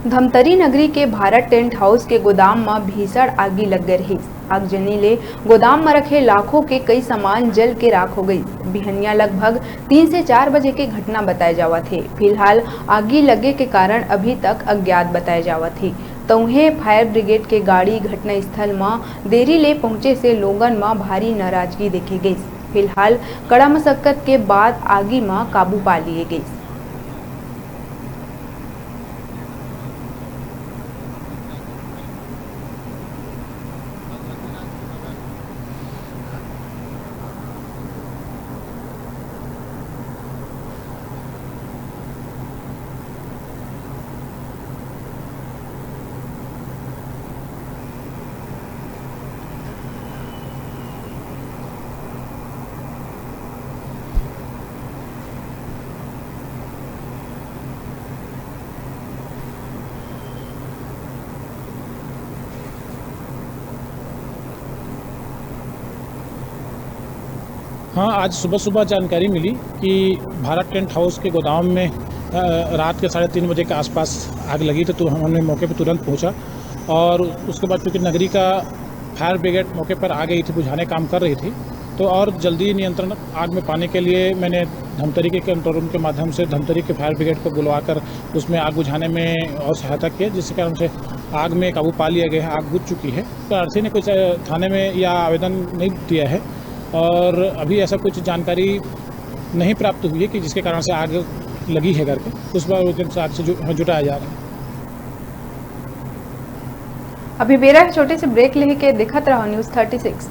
धमतरी नगरी के Bharat tent house के गोदाम में भीषण आगी लग गई रही। आगजनी ले गोदाम में रखे लाखों के कई सामान जल के राख हो गई। बिहनिया लगभग 3 से 4 बजे की घटना बताए जावा थे। फिलहाल आगी लगे के कारण अभी तक अज्ञात बताए जावा थे। तौहे फायर ब्रिगेड के गाड़ी घटना स्थल में देरी ले पहुंचे से लोगन में भारी नाराजगी देखी गई। फिलहाल कड़ा मशक्कत के बाद आगी में काबू पा लिए गई। हाँ, आज सुबह सुबह जानकारी मिली कि भारत टेंट हाउस के गोदाम में रात के 3:30 बजे के आसपास आग लगी थी। तो हमने मौके पर तुरंत पहुंचा और उसके बाद क्योंकि नगरी का फायर ब्रिगेड मौके पर आ गई थी, बुझाने काम कर रही थी, तो और जल्दी नियंत्रण आग में पाने के लिए मैंने धमतरी के कंट्रोल रूम के माध्यम से धमतरी के फायर ब्रिगेड को बुलवाकर उसमें आग बुझाने में और सहायता की, जिसके कारण से आग में काबू पा लिया गया है। आग बुझ चुकी है। तो आरसी ने कुछ थाने में या आवेदन नहीं दिया है और अभी ऐसा कुछ जानकारी नहीं प्राप्त हुई है कि जिसके कारण से आग लगी है करके। उस पर आग से जुटाया जा रहा है। अभी बेरा छोटे से ब्रेक लेके देखत रहो न्यूज़ 36।